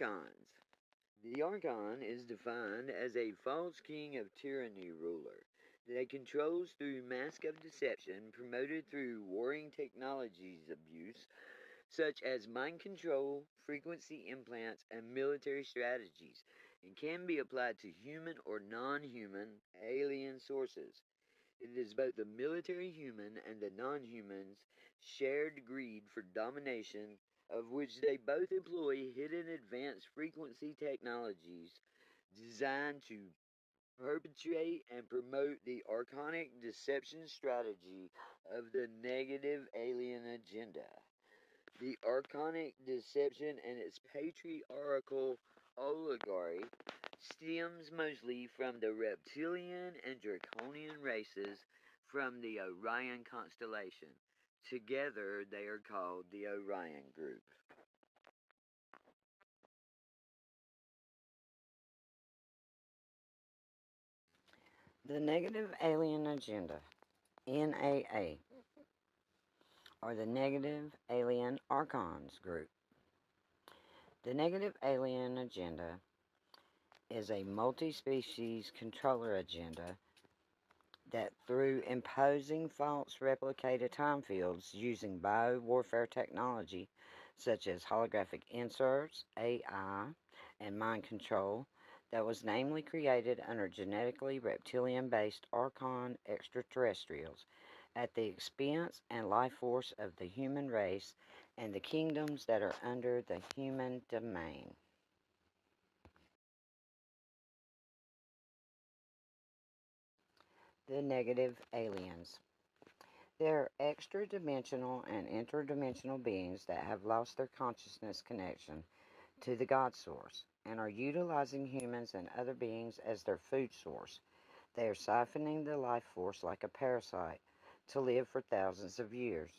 Archons. The Archon is defined as a false king of tyranny ruler that controls through mask of deception promoted through warring technologies abuse, such as mind control, frequency implants, and military strategies, and can be applied to human or non human alien sources. It is both the military human and the non humans' shared greed for domination, of which they both employ hidden advanced frequency technologies designed to perpetuate and promote the archonic deception strategy of the negative alien agenda. The archonic deception and its patriarchal oligarchy stems mostly from the reptilian and draconian races from the Orion constellation. Together, they are called the Orion Group. The Negative Alien Agenda, NAA, or the Negative Alien Archons Group. The Negative Alien Agenda is a multi species controller agenda that, through imposing false replicated time fields using biowarfare technology such as holographic inserts, AI, and mind control, that was namely created under genetically reptilian based Archon extraterrestrials at the expense and life force of the human race and the kingdoms that are under the human domain. The negative aliens. They're extra dimensional and interdimensional beings that have lost their consciousness connection to the God source and are utilizing humans and other beings as their food source. They are siphoning the life force like a parasite to live for thousands of years.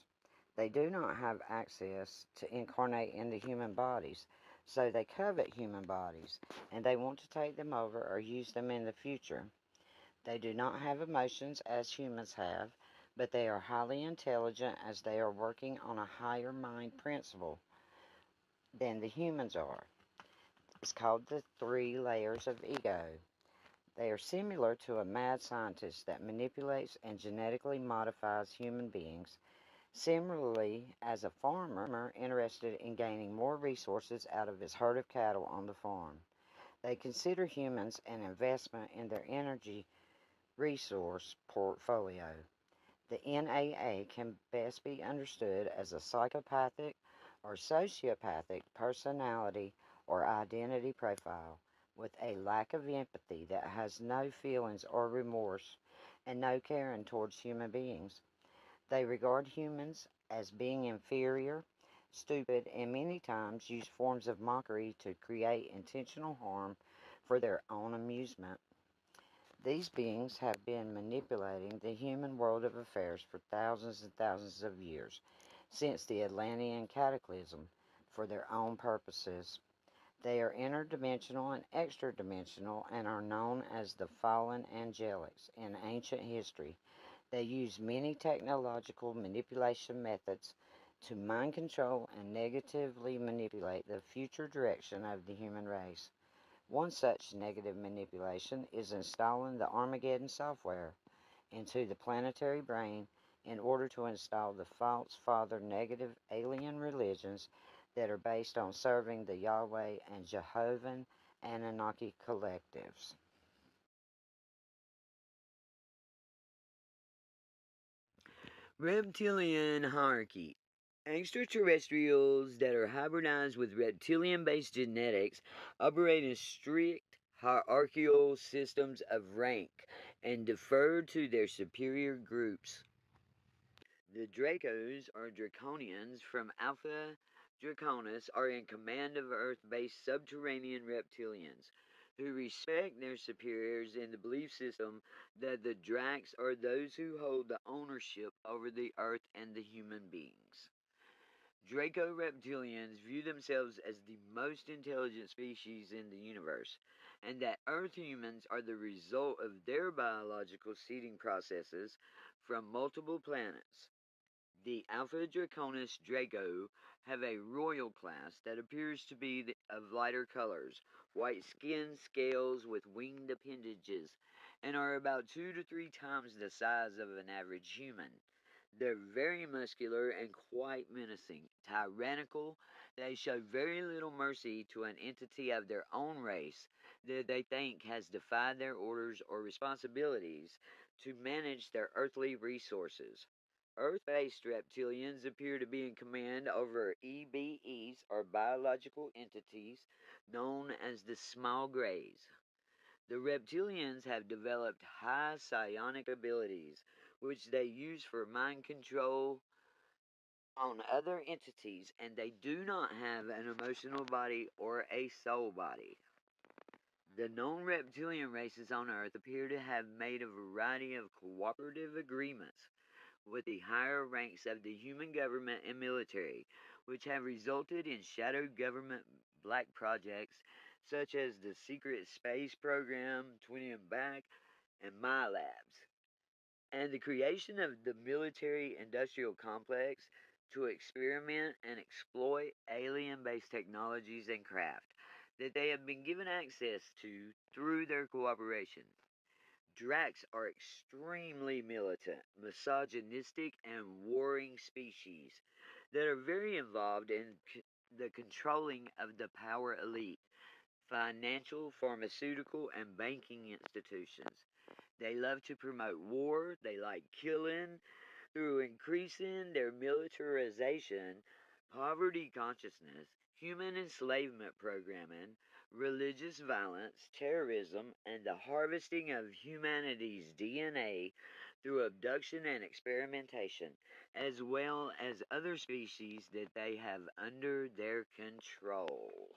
They do not have access to incarnate into human bodies, so they covet human bodies and they want to take them over or use them in the future. They do not have emotions as humans have, but they are highly intelligent as they are working on a higher mind principle than the humans are. It's called the three layers of ego. They are similar to a mad scientist that manipulates and genetically modifies human beings, similarly as a farmer interested in gaining more resources out of his herd of cattle on the farm. They consider humans an investment in their energy resource portfolio. The NAA can best be understood as a psychopathic or sociopathic personality or identity profile with a lack of empathy that has no feelings or remorse and no caring towards human beings. They regard humans as being inferior, stupid, and many times use forms of mockery to create intentional harm for their own amusement. These beings have been manipulating the human world of affairs for thousands and thousands of years, since the Atlantean cataclysm, for their own purposes. They are interdimensional and extra-dimensional and are known as the fallen angelics in ancient history. They use many technological manipulation methods to mind control and negatively manipulate the future direction of the human race. One such negative manipulation is installing the Armageddon software into the planetary brain in order to install the false father negative alien religions that are based on serving the Yahweh and Jehovah Anunnaki collectives. Reptilian hierarchy. Extraterrestrials that are hybridized with reptilian based genetics operate in strict hierarchical systems of rank and defer to their superior groups. The Dracos, or Draconians, from Alpha Draconis are in command of Earth based subterranean reptilians who respect their superiors in the belief system that the Dracs are those who hold the ownership over the Earth and the human beings. Draco reptilians view themselves as the most intelligent species in the universe, and that Earth humans are the result of their biological seeding processes from multiple planets. The Alpha Draconis Draco have a royal class that appears to be of lighter colors, white skin, scales with winged appendages, and are about 2 to 3 times the size of an average human. They're very muscular and quite menacing. Tyrannical, they show very little mercy to an entity of their own race that they think has defied their orders or responsibilities to manage their earthly resources. Earth based reptilians appear to be in command over EBEs, or biological entities, known as the small greys. The reptilians have developed high psionic abilities, which they use for mind control on other entities, and they do not have an emotional body or a soul body. The known reptilian races on Earth appear to have made a variety of cooperative agreements with the higher ranks of the human government and military, which have resulted in shadow government black projects such as the secret space program, 20 and Back, and My Labs, and the creation of the military industrial complex to experiment and exploit alien based technologies and craft that they have been given access to through their cooperation. Dracs are extremely militant, misogynistic, and warring species that are very involved in the controlling of the power elite, financial, pharmaceutical, and banking institutions. They love to promote war, they like killing, through increasing their militarization, poverty consciousness, human enslavement programming, religious violence, terrorism, and the harvesting of humanity's DNA through abduction and experimentation, as well as other species that they have under their control.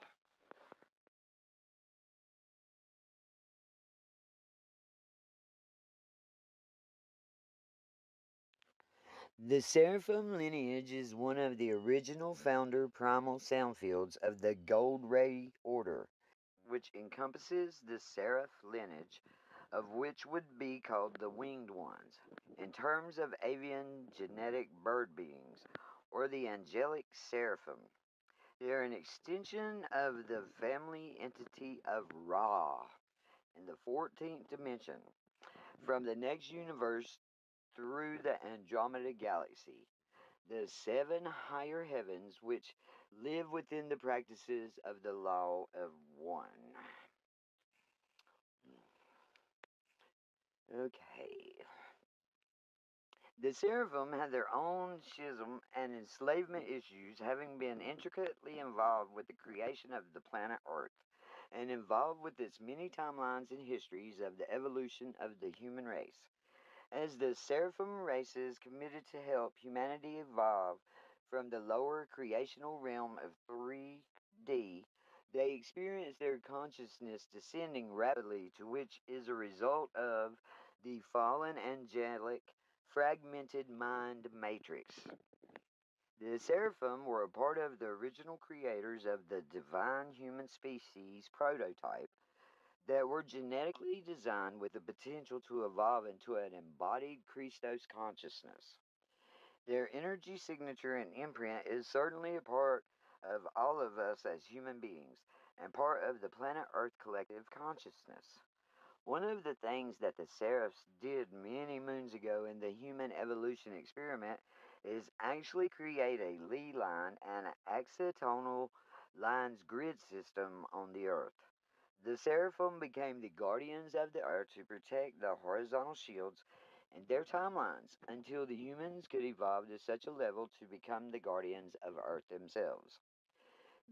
The Seraphim lineage is one of the original founder primal sound fields of the Gold Ray Order, which encompasses the Seraph lineage, of which would be called the Winged Ones, in terms of avian genetic bird beings, or the angelic seraphim. They are an extension of the family entity of Ra in the 14th dimension, from the next universe through the Andromeda Galaxy, the seven higher heavens which live within the practices of the law of one. Okay. The Seraphim had their own schism and enslavement issues, having been intricately involved with the creation of the planet Earth, and involved with its many timelines and histories of the evolution of the human race. As the Seraphim races committed to help humanity evolve from the lower creational realm of 3D, they experience their consciousness descending rapidly, to which is a result of the fallen angelic fragmented mind matrix. The Seraphim were a part of the original creators of the divine human species prototype that were genetically designed with the potential to evolve into an embodied Christos consciousness. Their energy signature and imprint is certainly a part of all of us as human beings and part of the planet Earth collective consciousness. One of the things that the Seraphs did many moons ago in the human evolution experiment is actually create a Lie line and accitonal lines grid system on the Earth. The Seraphim became the guardians of the Earth to protect the horizontal shields and their timelines until the humans could evolve to such a level to become the guardians of Earth themselves.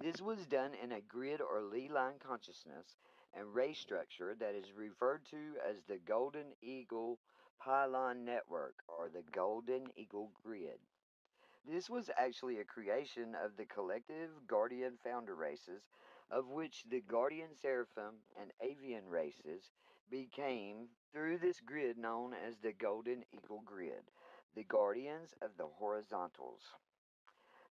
This was done in a grid or Lie line consciousness and ray structure that is referred to as the Golden Eagle Pylon Network, or the Golden Eagle Grid. This was actually a creation of the collective Guardian founder races, of which the Guardian Seraphim and Avian races became, through this grid known as the Golden Eagle Grid, the guardians of the horizontals.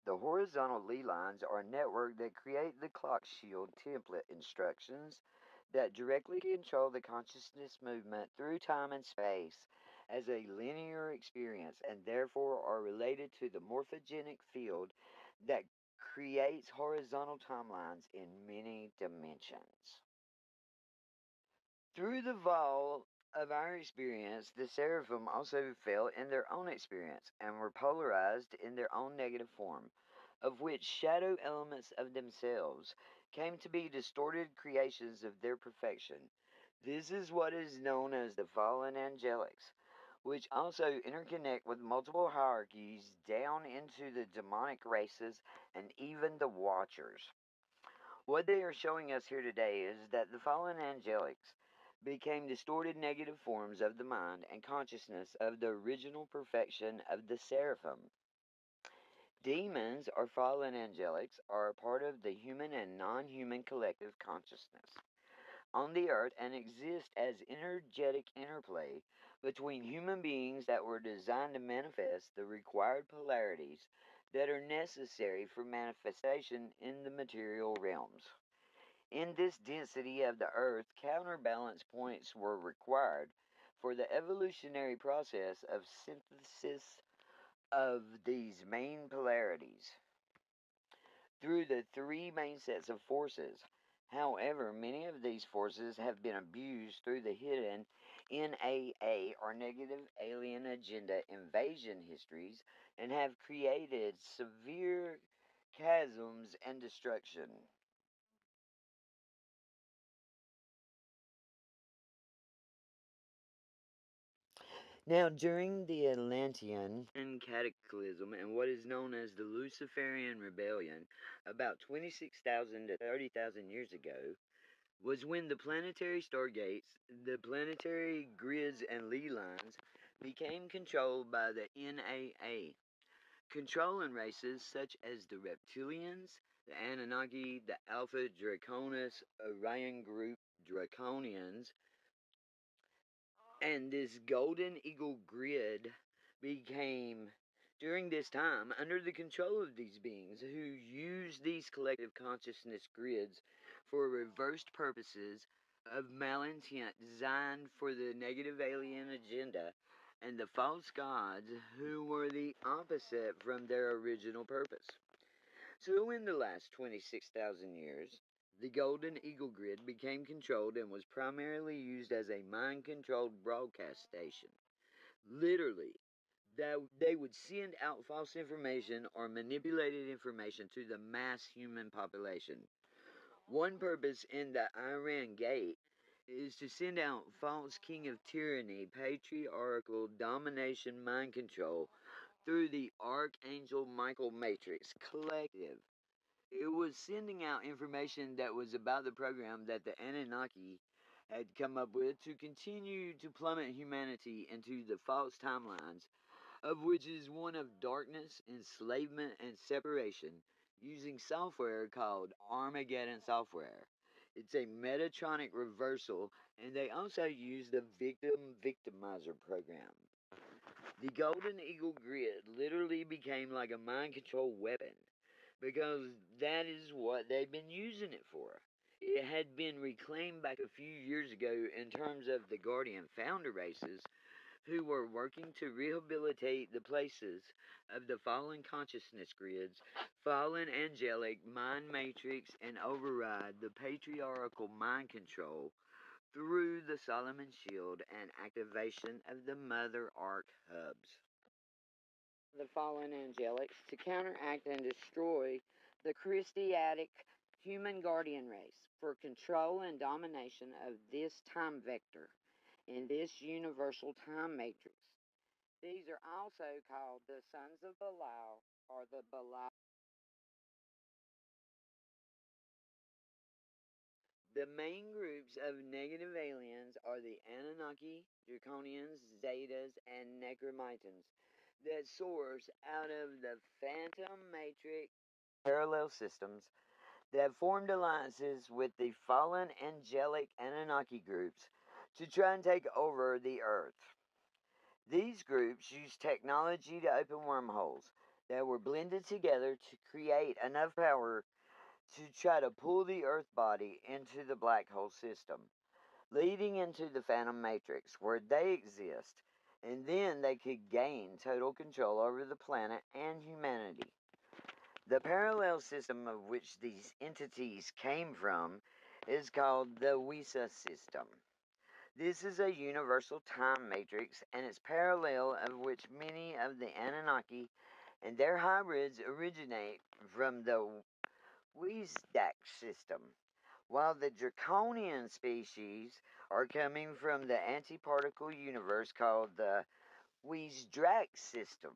The horizontal Lie lines are a network that create the clock shield template instructions that directly control the consciousness movement through time and space, as a linear experience and therefore are related to the morphogenic field that creates horizontal timelines in many dimensions. Through the fall of our experience, the seraphim also fell in their own experience and were polarized in their own negative form, of which shadow elements of themselves came to be distorted creations of their perfection. This is what is known as the fallen angelics, which also interconnect with multiple hierarchies down into the demonic races and even the Watchers. What they are showing us here today is that the fallen angelics became distorted negative forms of the mind and consciousness of the original perfection of the seraphim. Demons or fallen angelics are a part of the human and non human collective consciousness on the earth and exist as energetic interplay between human beings that were designed to manifest the required polarities that are necessary for manifestation in the material realms. In this density of the earth, counterbalance points were required for the evolutionary process of synthesis of these main polarities through the three main sets of forces. However, many of these forces have been abused through the hidden NAA or negative alien agenda invasion histories and have created severe chasms and destruction. Now, during the Atlantean cataclysm and what is known as the Luciferian Rebellion, about 26,000 to 30,000 years ago, was when the planetary stargates, the planetary grids and ley lines became controlled by the NAA, controlling races such as the reptilians, the Anunnaki, the Alpha Draconis Orion group Draconians, and this golden eagle grid became, during this time, under the control of these beings who used these collective consciousness grids for reversed purposes of malintent designed for the negative alien agenda and the false gods who were the opposite from their original purpose. So, in the last 26,000 years, the Golden Eagle Grid became controlled and was primarily used as a mind controlled broadcast station. Literally, that they would send out false information or manipulated information to the mass human population. One purpose in the Iran Gate is to send out false king of tyranny, patriarchal domination, mind control through the Archangel Michael Matrix Collective. It was sending out information that was about the program that the Anunnaki had come up with to continue to plummet humanity into the false timelines, of which is one of darkness, enslavement, and separation, using software called Armageddon software. It's a Metatronic reversal, and they also use the victim victimizer program. The Golden Eagle grid literally became like a mind control weapon because that is what they've been using it for. It had been reclaimed back a few years ago in terms of the Guardian founder races who were working to rehabilitate the places of the fallen consciousness grids, fallen angelic mind matrix, and override the patriarchal mind control through the Solomon Shield and activation of the Mother Ark hubs. The fallen angelics to counteract and destroy the Christiatic human guardian race for control and domination of this time vector in this universal time matrix. These are also called the sons of Belial or the Belial. The main groups of negative aliens are the Anunnaki, Draconians, Zetas, and Necromitans that source out of the Phantom Matrix parallel systems that formed alliances with the fallen angelic Anunnaki groups to try and take over the Earth. These groups use technology to open wormholes that were blended together to create enough power to try to pull the Earth body into the black hole system, leading into the Phantom Matrix, where they exist and then they could gain total control over the planet and humanity. The parallel system of which these entities came from is called the Wisa system. This is a universal time matrix, and its parallel of which many of the Anunnaki and their hybrids originate from the Wisdak system, while the draconian species are coming from the antiparticle universe called the Wisdrak system.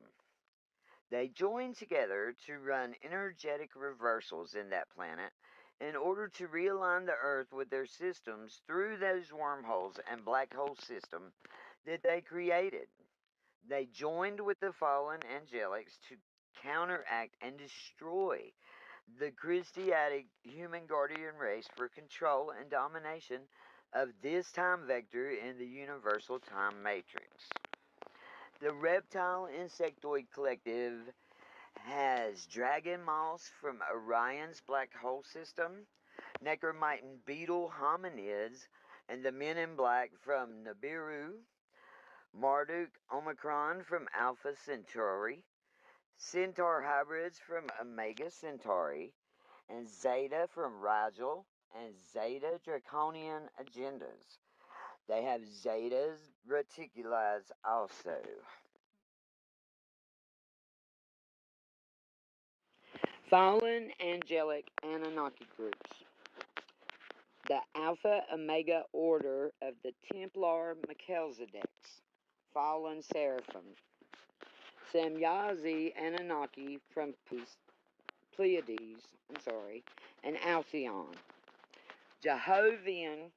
They join together to run energetic reversals in that planet in order to realign the Earth with their systems through those wormholes and black hole system that they created. They joined with the fallen angelics to counteract and destroy the Christiatic human guardian race for control and domination of this time vector in the universal time matrix. The reptile insectoid collective has dragon moths from Orion's black hole system, necromitan beetle hominids, and the men in black from Nibiru, Marduk Omicron from Alpha Centauri, Centaur hybrids from Omega Centauri, and Zeta from Rigel, and Zeta Draconian agendas. They have Zetas Reticulars also. Fallen angelic Anunnaki groups. The Alpha Omega Order of the Templar Melchizedeks, fallen seraphim. Semyazi Anunnaki from Pleiades, and Alcyon. Jehovian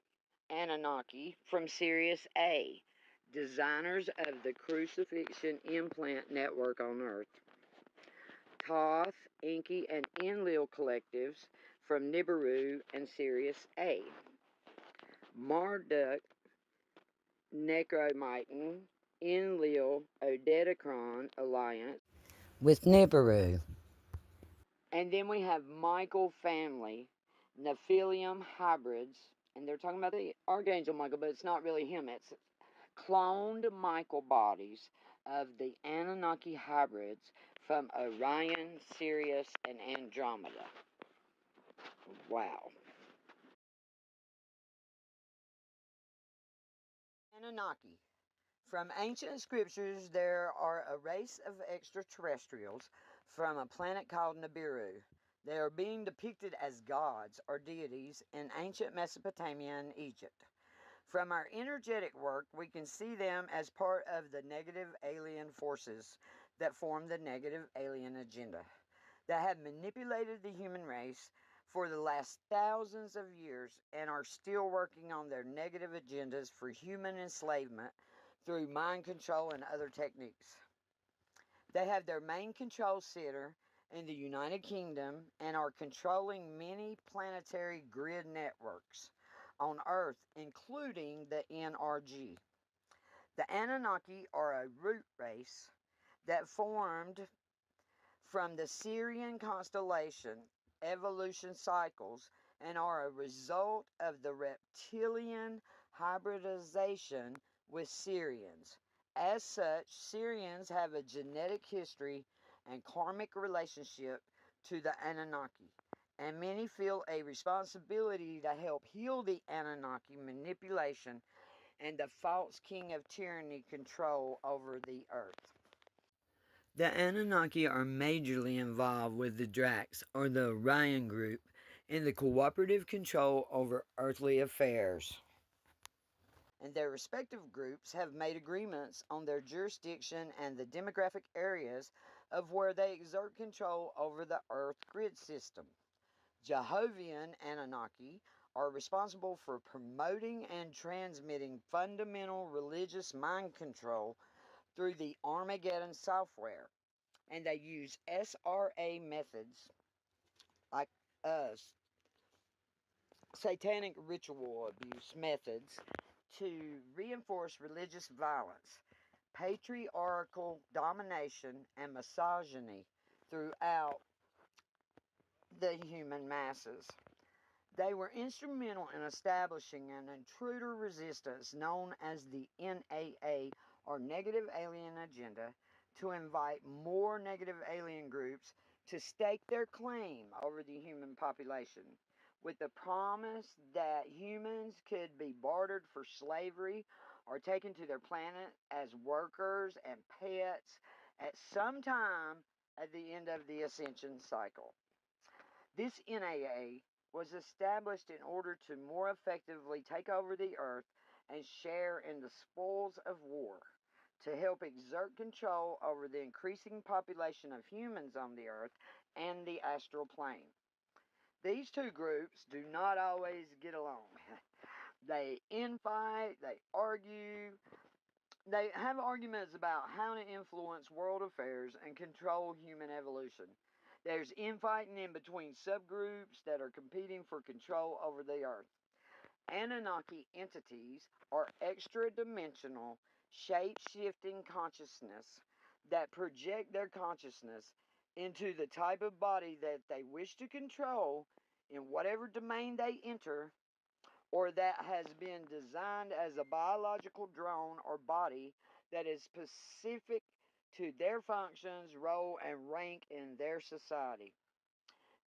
Anunnaki from Sirius A, designers of the crucifixion implant network on Earth. Thoth, Enki, and Enlil collectives from Nibiru and Sirius A. Marduk, Necromitan, Enlil, Odedicron alliance. With Nibiru. And then we have Michael family, Nephilim hybrids, and they're talking about the Archangel Michael, but it's not really him. It's cloned Michael bodies of the Anunnaki hybrids from Orion, Sirius, and Andromeda. Wow. Anunnaki. From ancient scriptures, there are a race of extraterrestrials from a planet called Nibiru. They are being depicted as gods or deities in ancient Mesopotamia and Egypt. From our energetic work, we can see them as part of the negative alien forces that form the negative alien agenda, that have manipulated the human race for the last thousands of years and are still working on their negative agendas for human enslavement through mind control and other techniques. They have their main control center in the United Kingdom and are controlling many planetary grid networks on Earth, including the NRG. The Anunnaki are a root race that formed from the Sirian constellation evolution cycles and are a result of the reptilian hybridization with Sirians. As such, Sirians have a genetic history and karmic relationship to the Anunnaki, and many feel a responsibility to help heal the Anunnaki manipulation and the false king of tyranny control over the earth. The Anunnaki are majorly involved with the Dracs, or the Orion group, in the cooperative control over earthly affairs. And their respective groups have made agreements on their jurisdiction and the demographic areas of where they exert control over the Earth grid system. Jehovian Anunnaki are responsible for promoting and transmitting fundamental religious mind control through the Armageddon software, and they use SRA methods like satanic ritual abuse methods to reinforce religious violence, patriarchal domination, and misogyny throughout the human masses. They were instrumental in establishing an intruder resistance known as the NAA, or negative alien agenda to invite more negative alien groups to stake their claim over the human population with the promise that humans could be bartered for slavery or taken to their planet as workers and pets at some time at the end of the Ascension cycle. This NAA was established in order to more effectively take over the earth and share in the spoils of war, to help exert control over the increasing population of humans on the earth and the astral plane. These two groups do not always get along. They infight, they argue, they have arguments about how to influence world affairs and control human evolution. There's infighting in between subgroups that are competing for control over the earth. Anunnaki entities are extra dimensional, shape shifting consciousness that project their consciousness into the type of body that they wish to control in whatever domain they enter, or that has been designed as a biological drone or body that is specific to their functions, role, and rank in their society.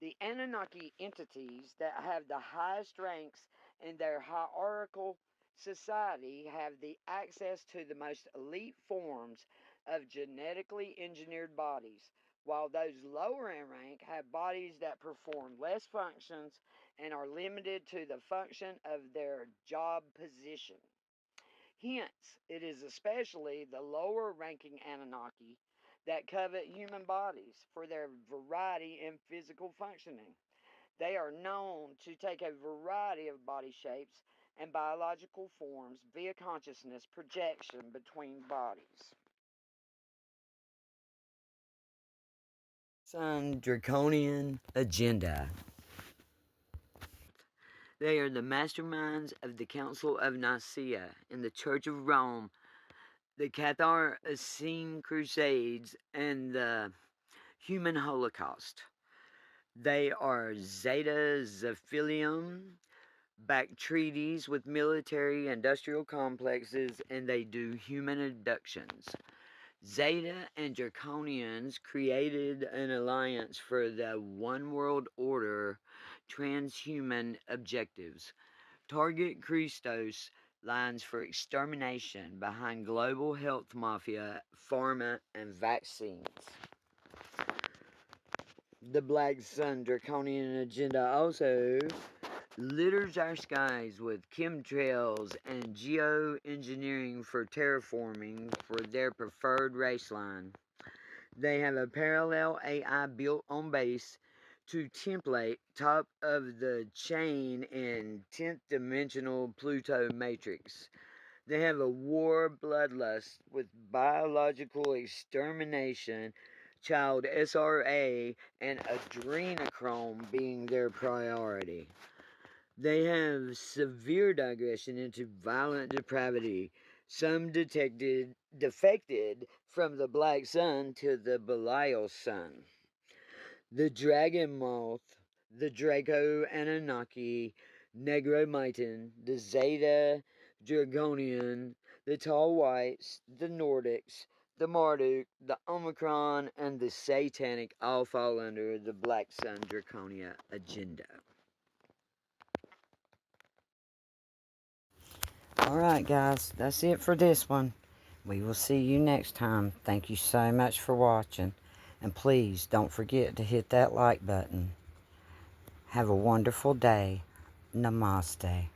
The Anunnaki entities that have the highest ranks in their hierarchical society have the access to the most elite forms of genetically engineered bodies, while those lower in rank have bodies that perform less functions and are limited to the function of their job position. Hence, it is especially the lower ranking Anunnaki that covet human bodies for their variety in physical functioning. They are known to take a variety of body shapes and biological forms via consciousness projection between bodies. Sun Draconian Agenda. They are the masterminds of the Council of Nicaea in the Church of Rome, the Cathar Essene Crusades, and the Human Holocaust. They are Zeta Zephilium, back treaties with military industrial complexes, and they do human abductions. Zeta and Draconians created an alliance for the One World Order transhuman objectives. Target Christos lines for extermination behind global health mafia, pharma, and vaccines. The Black Sun Draconian agenda also litters our skies with chemtrails and geoengineering for terraforming for their preferred race line. They have a parallel AI built on base to template top of the chain in 10th dimensional Pluto matrix. They have a war bloodlust with biological extermination, child SRA, and adrenochrome being their priority. They have severe digression into violent depravity, some defected from the Black Sun to the Belial Sun. The Dragon Moth, the Draco Anunnaki, Negromitan, the Zeta Dragonian, the Tall Whites, the Nordics, the Marduk, the Omicron, and the Satanic all fall under the Black Sun Draconia agenda. Alright, guys, that's it for this one. We will see you next time. Thank you so much for watching. And please don't forget to hit that like button. Have a wonderful day. Namaste.